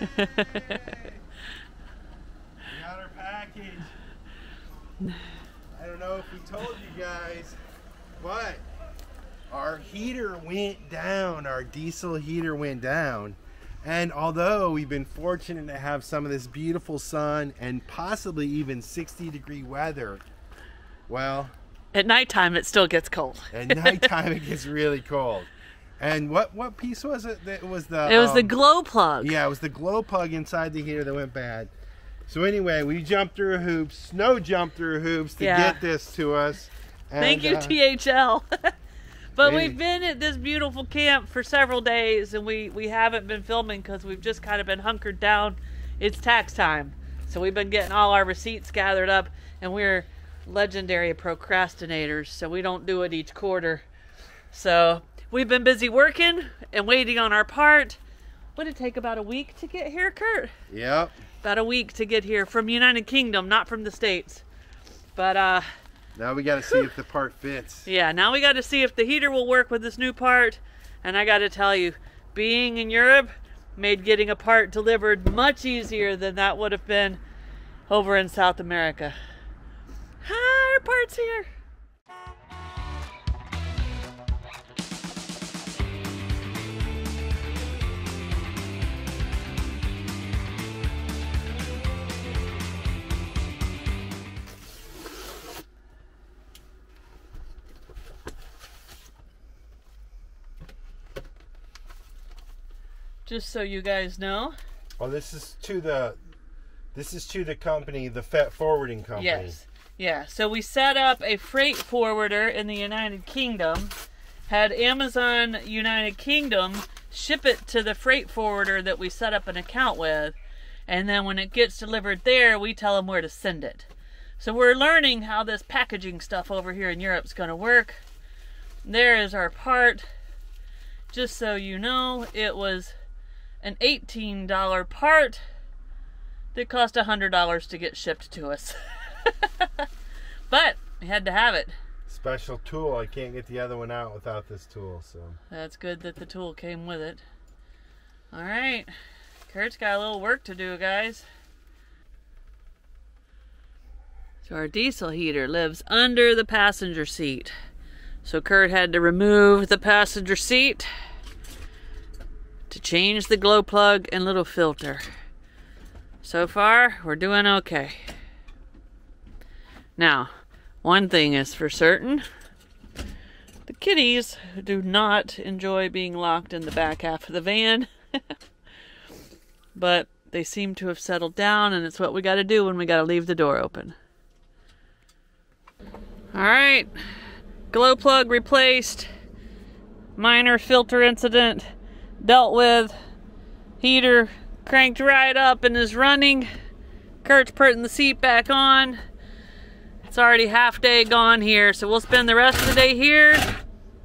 We got our package. I don't know if we told you guys, but our heater went down. Our diesel heater went down. And although we've been fortunate to have some of this beautiful sun and possibly even 60-degree weather, well, at nighttime it still gets cold. At nighttime it gets really cold. And what piece was it? It was the glow plug. Yeah, it was the glow plug inside the heater that went bad. So anyway, we jumped through hoops, snow jumped through hoops to get this to us. And, thank you, THL. But we've been at this beautiful camp for several days, and we haven't been filming because we've just kind of been hunkered down. It's tax time. So we've been getting all our receipts gathered up, and we're legendary procrastinators, so we don't do it each quarter. So we've been busy working and waiting on our part. Would it take about a week to get here, Kurt? Yep. About a week to get here from United Kingdom, not from the States. But now we got to see if the part fits. Yeah, now we got to see if the heater will work with this new part. And I got to tell you, being in Europe made getting a part delivered much easier than that would have been over in South America. Hi, our part's here. Just so you guys know. Oh, this is to the company, the fat forwarding company. Yes. Yeah. So we set up a freight forwarder in the United Kingdom, had Amazon United Kingdom ship it to the freight forwarder that we set up an account with, and then when it gets delivered there, we tell them where to send it. So we're learning how this packaging stuff over here in Europe is going to work. There is our part. Just so you know, it was an $18 part that cost $100 to get shipped to us. But we had to have it. Special tool. I can't get the other one out without this tool, so that's good that the tool came with it. All right, Kurt's got a little work to do, guys. So our diesel heater lives under the passenger seat. So Kurt had to remove the passenger seat to change the glow plug and little filter. So far, we're doing okay. Now, one thing is for certain. The kitties do not enjoy being locked in the back half of the van. But they seem to have settled down, and it's what we got to do when we got to leave the door open. Alright, glow plug replaced. Minor filter incident dealt with. Heater cranked right up and is running. Kurt's putting the seat back on. It's already half day gone here, so we'll spend the rest of the day here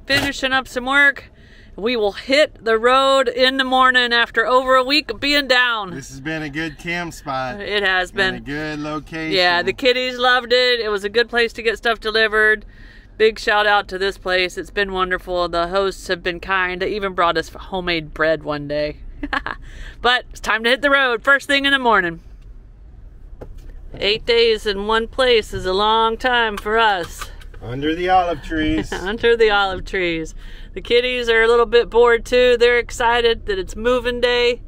finishing up some work. We will hit the road in the morning after over a week of being down. This has been a good camp spot. It has been. A good location. Yeah, the kitties loved it. It was a good place to get stuff delivered. Big shout out to this place. It's been wonderful. The hosts have been kind. They even brought us homemade bread one day. But it's time to hit the road first thing in the morning. 8 days in one place is a long time for us. Under the olive trees. Under the olive trees. The kitties are a little bit bored too. They're excited that it's moving day.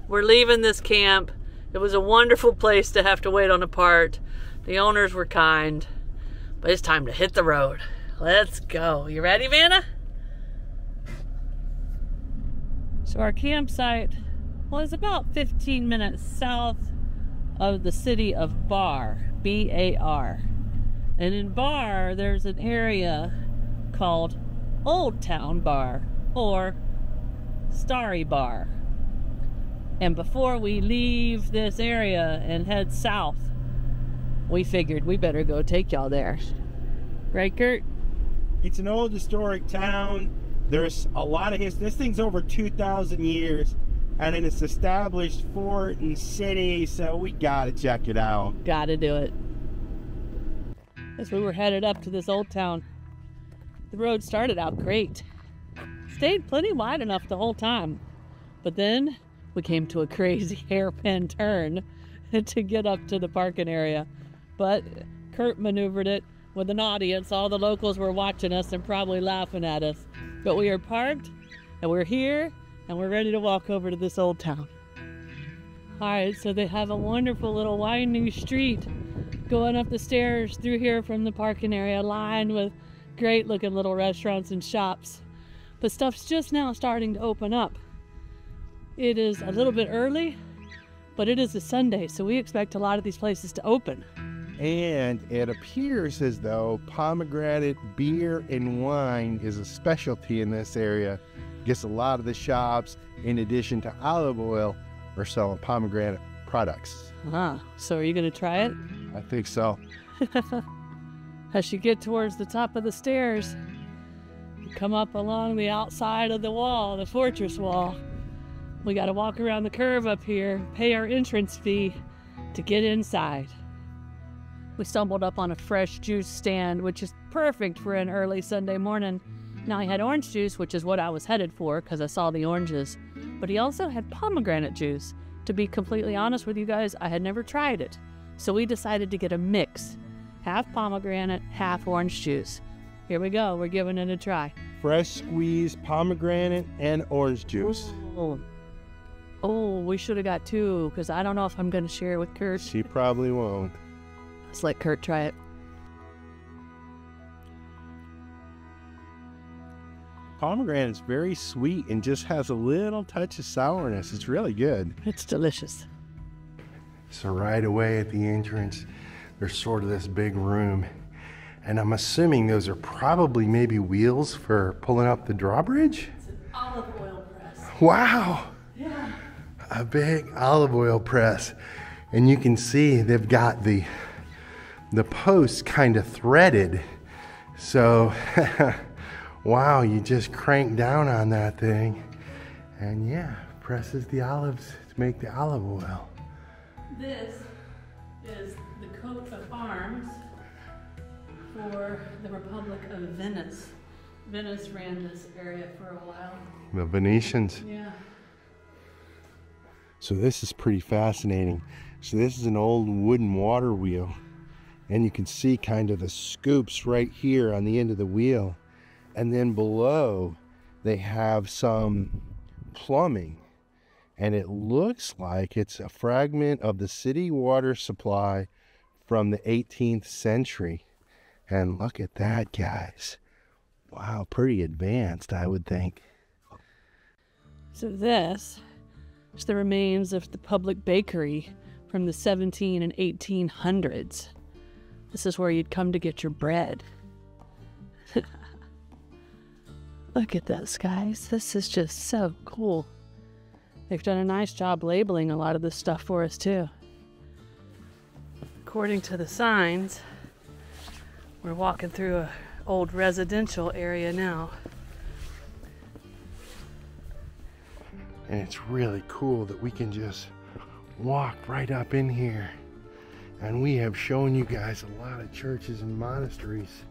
We're leaving this camp. It was a wonderful place to have to wait on a part. The owners were kind. But it's time to hit the road. Let's go. You ready, Vanna? So our campsite was about 15 minutes south of the city of Bar, B-A-R. And in Bar, there's an area called Old Town Bar, or Stari Bar. And before we leave this area and head south, we figured we better go take y'all there. Right, Kurt? It's an old historic town. There's a lot of history. This thing's over 2,000 years. And then it's established fort and city, so we gotta check it out. Gotta do it. As we were headed up to this old town, the road started out great. Stayed plenty wide enough the whole time. But then we came to a crazy hairpin turn to get up to the parking area. But Curt maneuvered it with an audience. All the locals were watching us and probably laughing at us. But we are parked, and we're here, and we're ready to walk over to this old town. Alright, so they have a wonderful little winding street going up the stairs through here from the parking area, lined with great looking little restaurants and shops. But stuff's just now starting to open up. It is a little bit early, but it is a Sunday, so we expect a lot of these places to open. And it appears as though pomegranate beer and wine is a specialty in this area. Guess a lot of the shops, in addition to olive oil, are selling pomegranate products. So are you gonna try it? I think so. As you get towards the top of the stairs, you come up along the outside of the wall, the fortress wall. We gotta walk around the curve up here, pay our entrance fee to get inside. We stumbled up on a fresh juice stand, which is perfect for an early Sunday morning. Now, he had orange juice, which is what I was headed for because I saw the oranges, but he also had pomegranate juice. To be completely honest with you guys, I had never tried it, so we decided to get a mix. Half pomegranate, half orange juice. Here we go, we're giving it a try. Fresh squeezed pomegranate and orange juice. Oh, we should have got two, because I don't know if I'm going to share it with Curt. She probably won't. Let's let Curt try it. Pomegranate is very sweet and just has a little touch of sourness. It's really good. It's delicious. So right away at the entrance, there's sort of this big room. And I'm assuming those are probably maybe wheels for pulling up the drawbridge? It's an olive oil press. Wow! Yeah. A big olive oil press. And you can see they've got the posts kind of threaded. So, wow, you just crank down on that thing. And yeah, presses the olives to make the olive oil. This is the coat of arms for the Republic of Venice. Venice ran this area for a while. The Venetians. Yeah. So this is pretty fascinating. So this is an old wooden water wheel. And you can see kind of the scoops right here on the end of the wheel. And then below, they have some plumbing. And it looks like it's a fragment of the city water supply from the 18th century. And look at that, guys. Wow, pretty advanced, I would think. So this is the remains of the public bakery from the 17 and 1800s. This is where you'd come to get your bread. Look at this, guys. This is just so cool. They've done a nice job labeling a lot of this stuff for us, too. According to the signs, we're walking through an old residential area now. And it's really cool that we can just walk right up in here. And we have shown you guys a lot of churches and monasteries.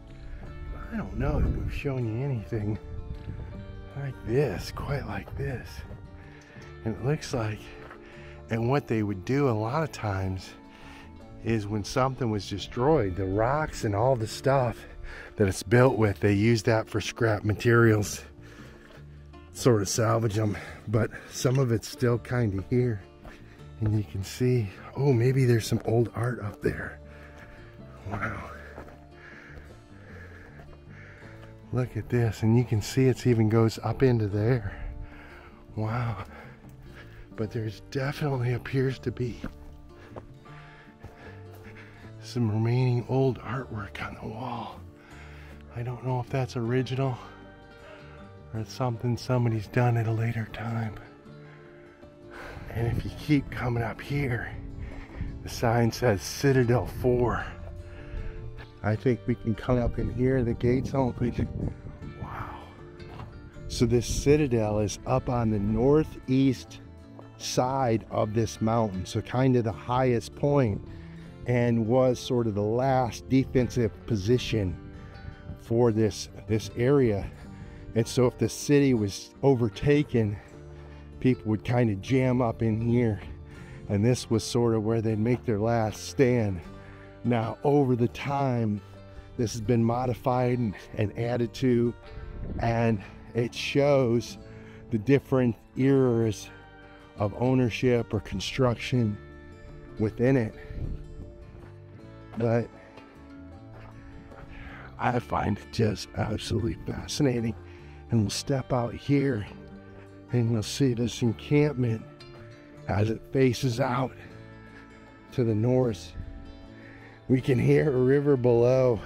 I don't know that we've shown you anything like this, quite like this. And it looks like, and what they would do a lot of times is when something was destroyed, the rocks and all the stuff that it's built with, they use that for scrap materials, sort of salvage them. But some of it's still kind of here. And you can see, oh, maybe there's some old art up there. Wow. Look at this, and you can see it even goes up into there. Wow. But there's definitely appears to be some remaining old artwork on the wall. I don't know if that's original or it's something somebody's done at a later time. And if you keep coming up here, the sign says Citadel 4. I think we can come up in here, the gates open. Wow. So this citadel is up on the northeast side of this mountain, so kind of the highest point, and was sort of the last defensive position for this area. And so if the city was overtaken, people would kind of jam up in here, and this was sort of where they'd make their last stand. Now, over the time, this has been modified and added to, and it shows the different eras of ownership or construction within it. But I find it just absolutely fascinating. And we'll step out here and you'll see this encampment as it faces out to the north. We can hear a river below.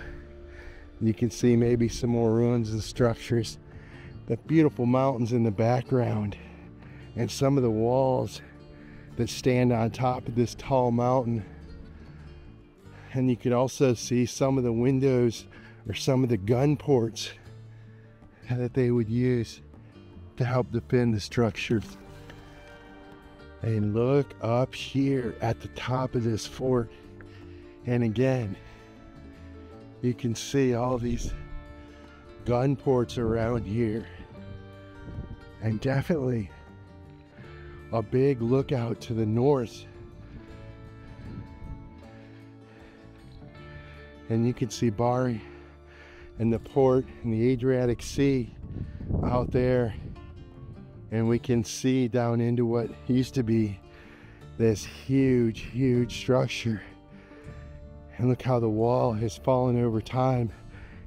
You can see maybe some more ruins and structures. The beautiful mountains in the background and some of the walls that stand on top of this tall mountain. And you can also see some of the windows or some of the gun ports that they would use to help defend the structure. And look up here at the top of this fort. And again, you can see all these gun ports around here. And definitely a big lookout to the north. And you can see Bari and the port and the Adriatic Sea out there. And we can see down into what used to be this huge, huge structure. And look how the wall has fallen over time.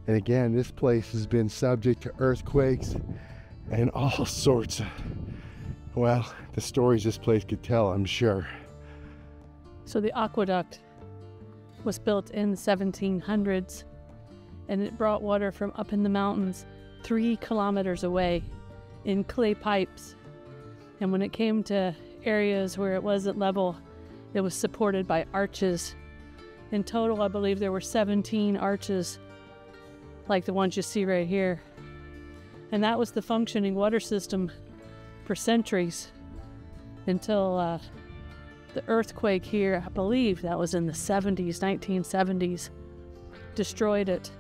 And again, this place has been subject to earthquakes and all sorts of, well, the stories this place could tell, I'm sure. So the aqueduct was built in the 1700s, and it brought water from up in the mountains 3 kilometers away in clay pipes. And when it came to areas where it wasn't level, it was supported by arches. In total, I believe there were 17 arches like the ones you see right here. And that was the functioning water system for centuries until the earthquake here, I believe that was in the 70s, 1970s, destroyed it,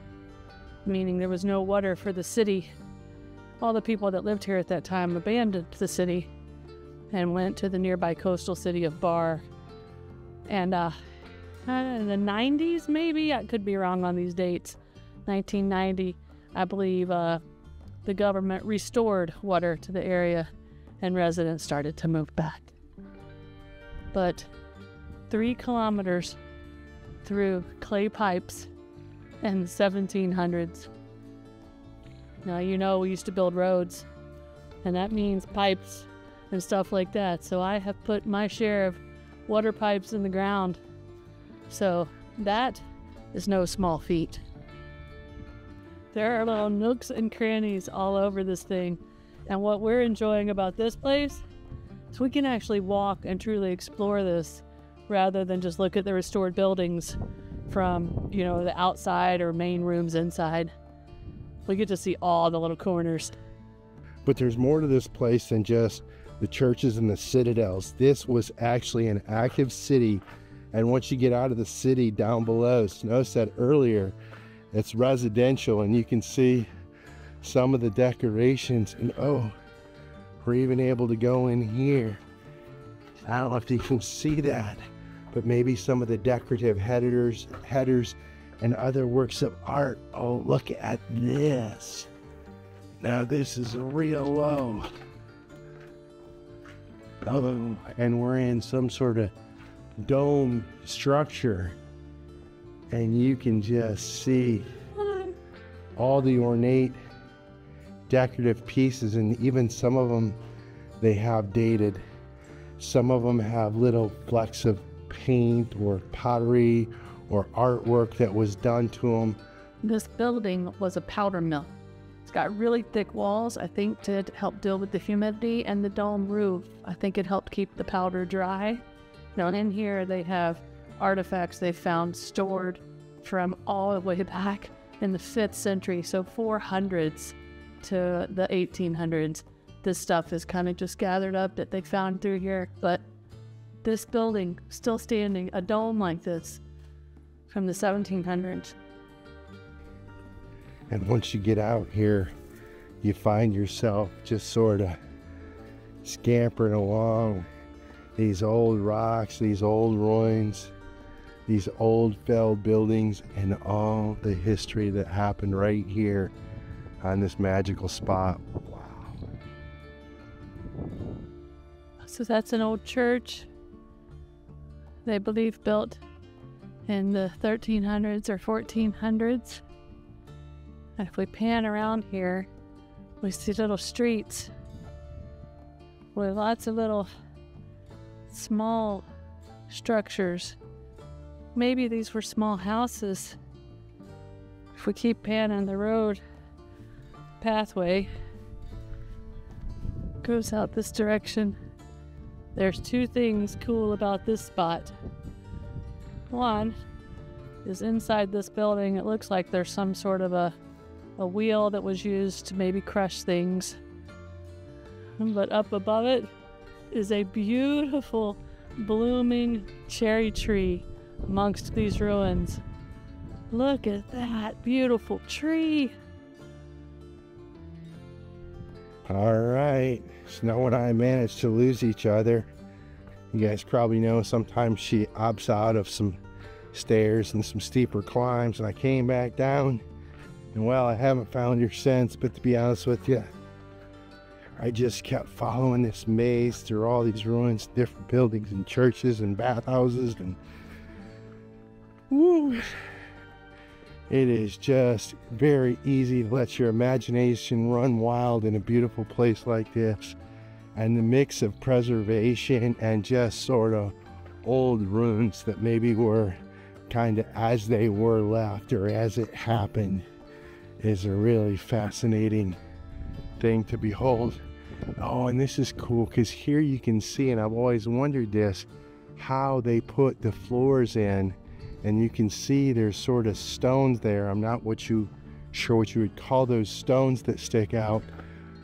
meaning there was no water for the city. All the people that lived here at that time abandoned the city and went to the nearby coastal city of Bar. And in the 90s, maybe, I could be wrong on these dates, 1990, I believe the government restored water to the area and residents started to move back. But 3 kilometers through clay pipes in the 1700s. Now, you know, we used to build roads, and that means pipes and stuff like that. So I have put my share of water pipes in the ground. So that is no small feat. There are little nooks and crannies all over this thing. And what we're enjoying about this place is we can actually walk and truly explore this rather than just look at the restored buildings from, you know, the outside or main rooms inside. We get to see all the little corners. But there's more to this place than just the churches and the citadels. This was actually an active city. And once you get out of the city down below, Snow said earlier, it's residential, and you can see some of the decorations. And oh, we're even able to go in here. I don't know if you can see that, but maybe some of the decorative headers and other works of art. Oh, look at this. Now this is real low. Oh, and we're in some sort of dome structure. And you can just see all the ornate decorative pieces, and even some of them they have dated. Some of them have little flecks of paint or pottery or artwork that was done to them. This building was a powder mill. It's got really thick walls, I think, to help deal with the humidity, and the dome roof, I think it helped keep the powder dry. Now in here they have artifacts they found stored from all the way back in the 5th century, so 400s to the 1800s. This stuff is kind of just gathered up that they found through here, but this building still standing, a dome like this from the 1700s. And once you get out here, you find yourself just sort of scampering along these old rocks, these old ruins, these old failed buildings, and all the history that happened right here on this magical spot. Wow. So that's an old church, they believe built in the 1300s or 1400s. And if we pan around here, we see little streets with lots of little small structures. Maybe these were small houses. If we keep panning, the road pathway goes out this direction. There's two things cool about this spot. One is inside this building, it looks like there's some sort of a wheel that was used to maybe crush things. But up above it is a beautiful blooming cherry tree amongst these ruins. Look at that beautiful tree. All right, Snow and I managed to lose each other. You guys probably know sometimes she opts out of some stairs and some steeper climbs, and I came back down, and well, I haven't found her since, but to be honest with you, I just kept following this maze through all these ruins, different buildings and churches and bathhouses, and woo, it is just very easy to let your imagination run wild in a beautiful place like this. And the mix of preservation and just sort of old ruins that maybe were kind of as they were left or as it happened is a really fascinating thing to behold. Oh, and this is cool because here you can see, and I've always wondered this, how they put the floors in, and you can see there's sort of stones there. I'm not sure what you would call those stones that stick out,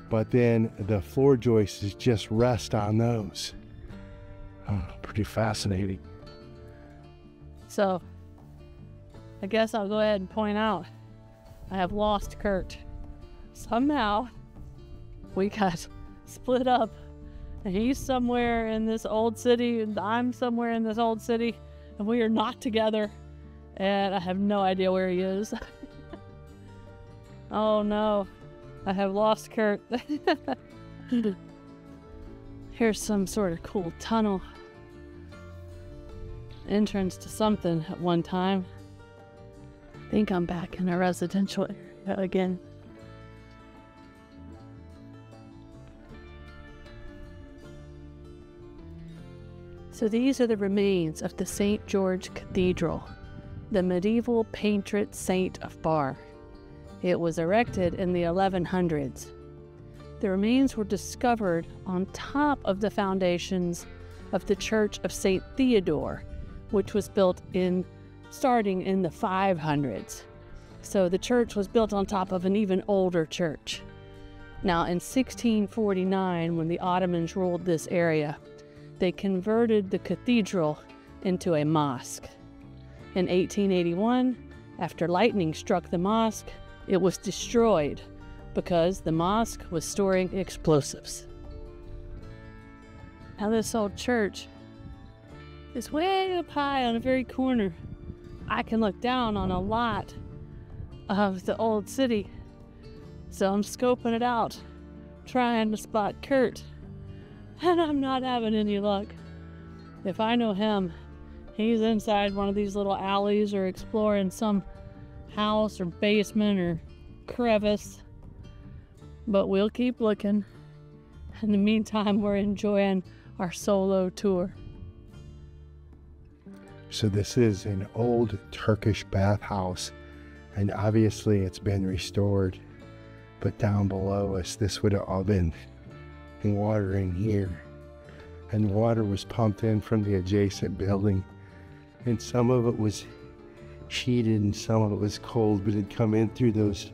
but then the floor joists just rest on those. Oh, pretty fascinating. So, I guess I'll go ahead and point out, I have lost Curt. Somehow, we got split up, and he's somewhere in this old city, and I'm somewhere in this old city, and we are not together, and I have no idea where he is. Oh no, I have lost Curt. Here's some sort of cool tunnel entrance to something at one time. I think I'm back in a residential area again. So these are the remains of the St. George Cathedral, the medieval patron saint of Bar. It was erected in the 1100s. The remains were discovered on top of the foundations of the Church of St. Theodore, which was built starting in the 500s. So the church was built on top of an even older church. Now in 1649, when the Ottomans ruled this area, they converted the cathedral into a mosque. In 1881, after lightning struck the mosque, it was destroyed because the mosque was storing explosives. Now this old church is way up high on a very corner. I can look down on a lot of the old city. So I'm scoping it out, trying to spot Curt, and I'm not having any luck. If I know him, he's inside one of these little alleys or exploring some house or basement or crevice. But we'll keep looking. In the meantime, we're enjoying our solo tour. So this is an old Turkish bathhouse, and obviously it's been restored. But down below us, this would have all been water in here. And water was pumped in from the adjacent building. And some of it was heated and some of it was cold, but it'd come in through those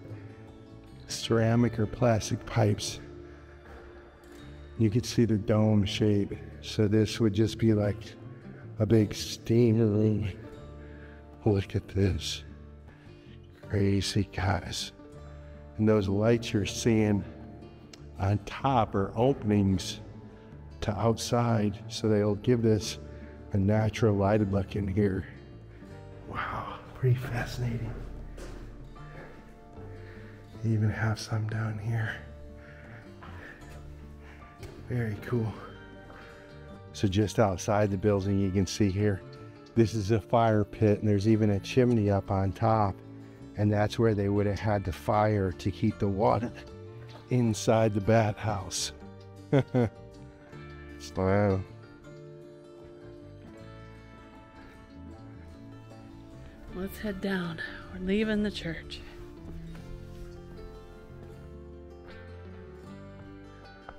ceramic or plastic pipes. You could see the dome shape. So this would just be like a big steam room. Look at this. Crazy, guys. And those lights you're seeing on top are openings to outside, so they'll give this a natural lighted look in here. Wow, pretty fascinating. They even have some down here. Very cool. So just outside the building, you can see here, this is a fire pit, and there's even a chimney up on top, and that's where they would have had the fire to keep the water inside the bathhouse. Wow. Let's head down. We're leaving the church.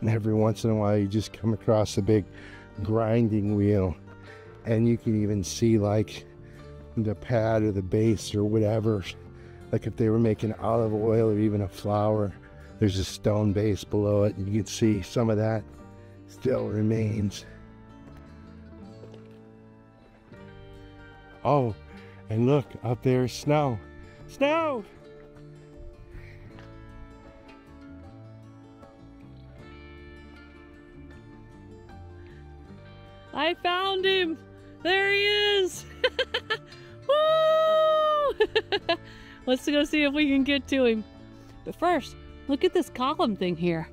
And every once in a while, you just come across a big grinding wheel, and you can even see like the pad or the base or whatever. Like if they were making olive oil or even a flour, there's a stone base below it, and you can see some of that still remains. Oh, and look, up there's snow. Snow! I found him! There he is! Woo! Let's go see if we can get to him. But first, look at this column thing here.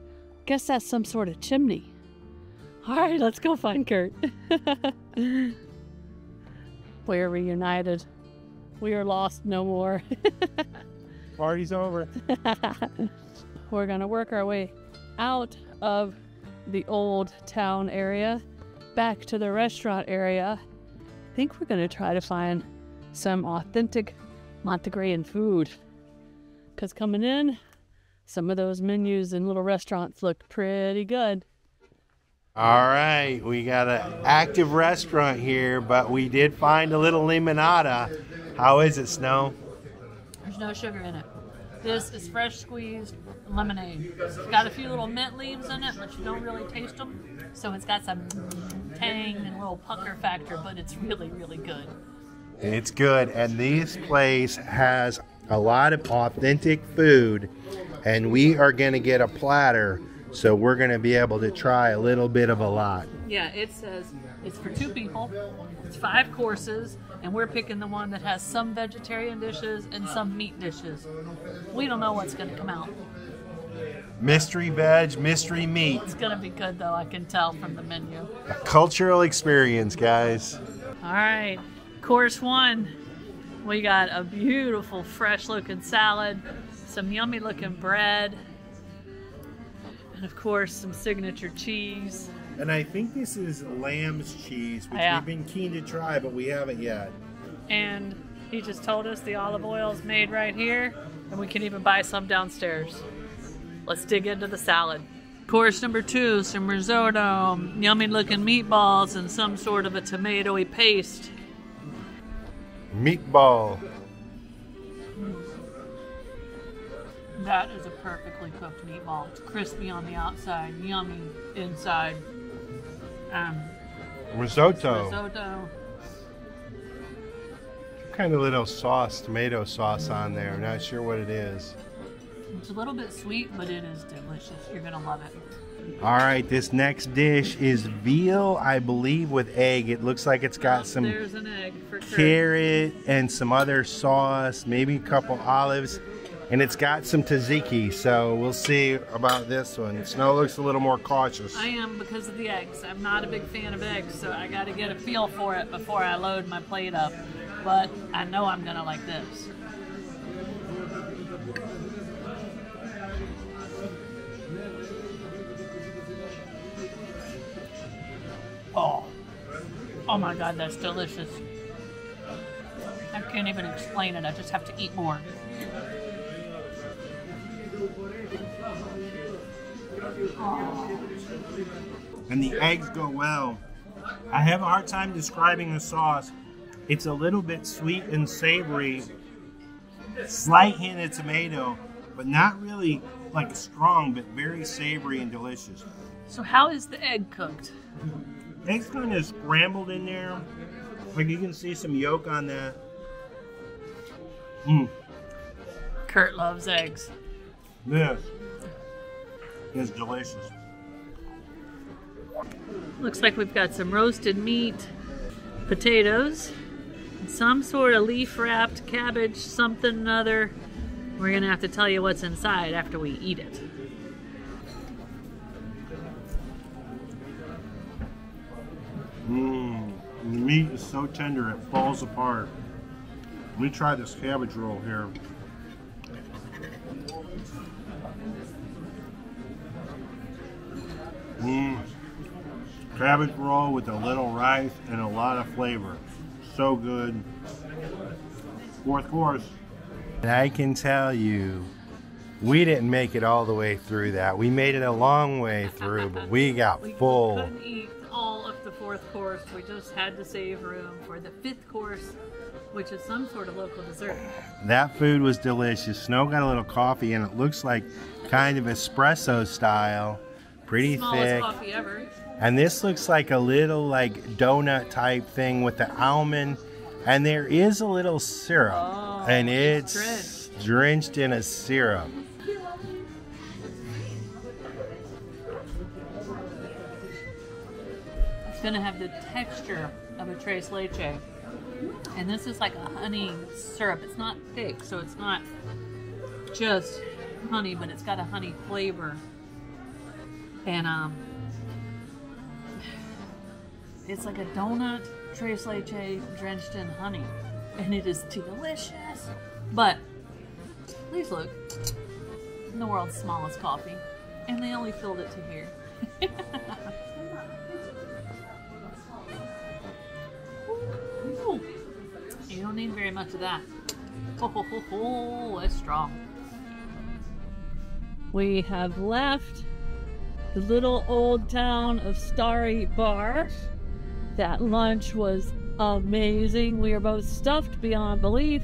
Guess that's some sort of chimney. Alright, let's go find Curt. We are reunited. We are lost no more. Party's over. We're gonna work our way out of the old town area, back to the restaurant area. I think we're gonna try to find some authentic Montenegrin food. Cause coming in, some of those menus in little restaurants looked pretty good. All right, we got an active restaurant here, but we did find a little limonada. How is it, Snow? There's no sugar in it. This is fresh squeezed lemonade. It's got a few little mint leaves in it, but you don't really taste them. So it's got some tang and a little pucker factor, but it's really, really good. It's good, and this place has a lot of authentic food, and we are going to get a platter, so we're going to be able to try a little bit of a lot. Yeah, it says it's for 2 people, it's 5 courses, and we're picking the one that has some vegetarian dishes and some meat dishes. We don't know what's going to come out. Mystery veg, mystery meat. It's going to be good, though, I can tell from the menu. A cultural experience, guys. All right, course 1. We got a beautiful, fresh-looking salad, some yummy-looking bread, and, of course, some signature cheese. And I think this is lamb's cheese, which Yeah. we've been keen to try, but we haven't yet. And he just told us the olive oil is made right here, and we can even buy some downstairs. Let's dig into the salad. Course number 2, some risotto, yummy-looking meatballs, and some sort of a tomatoey paste. Meatball. That is a perfectly cooked meatball. It's crispy on the outside, yummy inside. Risotto. Risotto. Kind of little sauce, tomato sauce on there. I'm not sure what it is. It's a little bit sweet, but it is delicious. You're gonna love it. All right, this next dish is veal, I believe, with egg. It looks like it's got some There's an egg for Curt. carrot and some other sauce, maybe a couple olives, and it's got some tzatziki, so we'll see about this one. Snow looks a little more cautious. I am, because of the eggs. I'm not a big fan of eggs, so I gotta get a feel for it before I load my plate up. But I know I'm gonna like this. Oh my God, that's delicious. I can't even explain it. I just have to eat more. And the eggs go well. I have a hard time describing the sauce. It's a little bit sweet and savory, slight hint of tomato, but not really like strong, but very savory and delicious. So how is the egg cooked? Eggs kind of scrambled in there. Like you can see some yolk on that. Curt loves eggs. This is delicious. Looks like we've got some roasted meat, potatoes, some sort of leaf-wrapped cabbage, something or other. We're gonna have to tell you what's inside after we eat it. The meat is so tender it falls apart. Let me try this cabbage roll here. Cabbage roll with a little rice and a lot of flavor. So good. Fourth course. And I can tell you, we didn't make it all the way through that. We made it a long way through, but we got full. We couldn't eat all of the fourth course. We just had to save room for the fifth course, which is some sort of local dessert. That food was delicious. Snow got a little coffee, and it looks like kind of espresso style. Pretty Smallest thick. coffee ever. And this looks like a little like donut type thing with the almond, and there is a little syrup, and it's drenched in a syrup. It's gonna have the texture of a tres leche, and this is like a honey syrup. It's not thick, so it's not just honey, but it's got a honey flavor, and it's like a donut tres leche drenched in honey, and it is delicious. But please look, the world's smallest coffee, and they only filled it to here. Ooh, you don't need very much of that. Oh, it's strong. We have left the little old town of Stari Bar. That lunch was amazing. We are both stuffed beyond belief.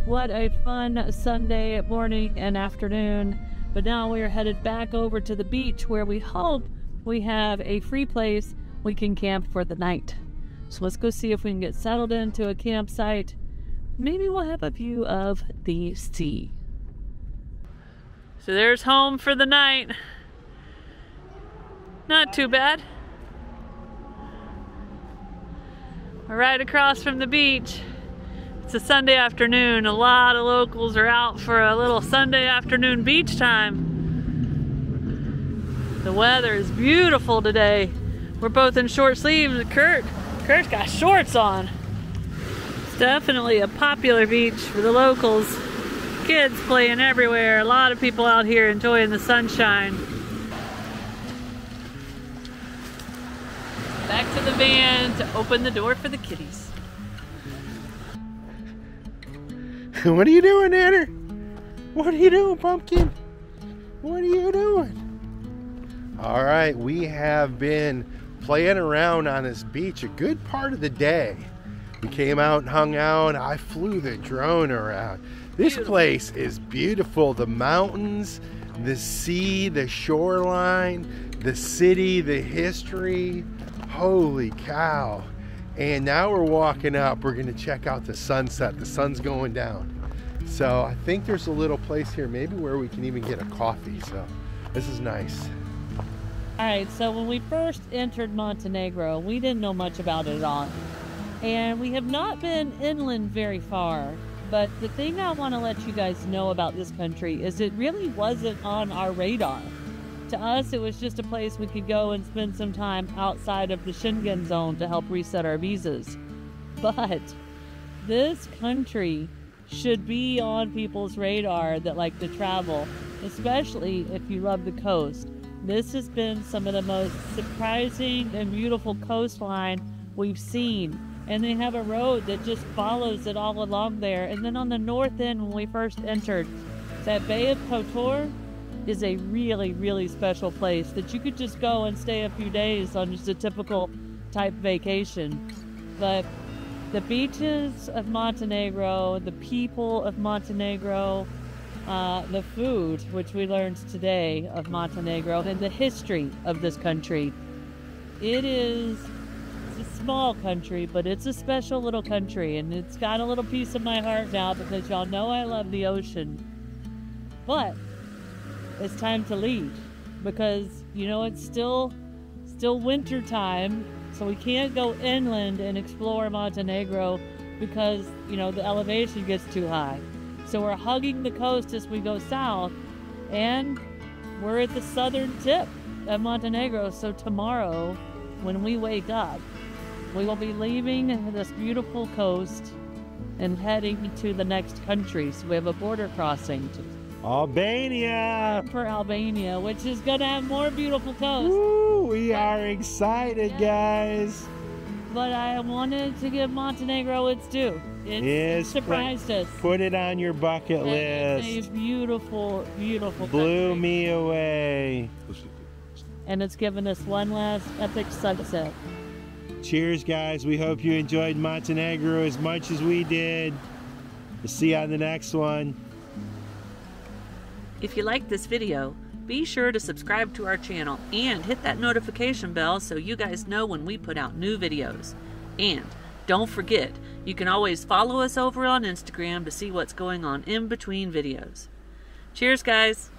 What a fun Sunday morning and afternoon. But now we are headed back over to the beach where we hope we have a free place we can camp for the night. So let's go see if we can get settled into a campsite. Maybe we'll have a view of the sea. So there's home for the night. Not too bad. We're right across from the beach. It's a Sunday afternoon. A lot of locals are out for a little Sunday afternoon beach time. The weather is beautiful today. We're both in short sleeves. Kurt's got shorts on. It's definitely a popular beach for the locals. Kids playing everywhere. A lot of people out here enjoying the sunshine. Back to the van to open the door for the kitties. What are you doing, Anna? What are you doing, Pumpkin? What are you doing? All right, we have been playing around on this beach a good part of the day. We came out and hung out. I flew the drone around. This place is beautiful. The mountains, the sea, the shoreline, the city, the history. Holy cow. And now we're walking up. We're gonna check out the sunset. The sun's going down. So I think there's a little place here maybe where we can even get a coffee. So this is nice. All right, so when we first entered Montenegro, we didn't know much about it at all. And we have not been inland very far. But the thing I want to let you guys know about this country is it really wasn't on our radar. To us, it was just a place we could go and spend some time outside of the Schengen zone to help reset our visas. But this country should be on people's radar that like to travel, especially if you love the coast. This has been some of the most surprising and beautiful coastline we've seen. And they have a road that just follows it all along there. And then on the north end, when we first entered, that Bay of Kotor is a really, really special place that you could just go and stay a few days on just a typical type vacation. But the beaches of Montenegro, the people of Montenegro, the food, which we learned today of Montenegro, and the history of this country. It's a small country, but it's a special little country, and it's got a little piece of my heart now because y'all know I love the ocean. But it's time to leave because, you know, it's still still winter time, so we can't go inland and explore Montenegro because, you know, the elevation gets too high. So we're hugging the coast as we go south, and we're at the southern tip of Montenegro. So tomorrow, when we wake up, we will be leaving this beautiful coast and heading to the next country. So we have a border crossing to Albania! for Albania, which is going to have more beautiful coast. Woo, we are excited, guys. But I wanted to give Montenegro its due. It surprised us. Put it on your bucket list. It's a beautiful, beautiful Blew country. me away. And it's given us one last epic sunset. Cheers, guys. We hope you enjoyed Montenegro as much as we did. We'll see you on the next one. If you like this video, be sure to subscribe to our channel and hit that notification bell so you guys know when we put out new videos. And don't forget, you can always follow us over on Instagram to see what's going on in between videos. Cheers, guys!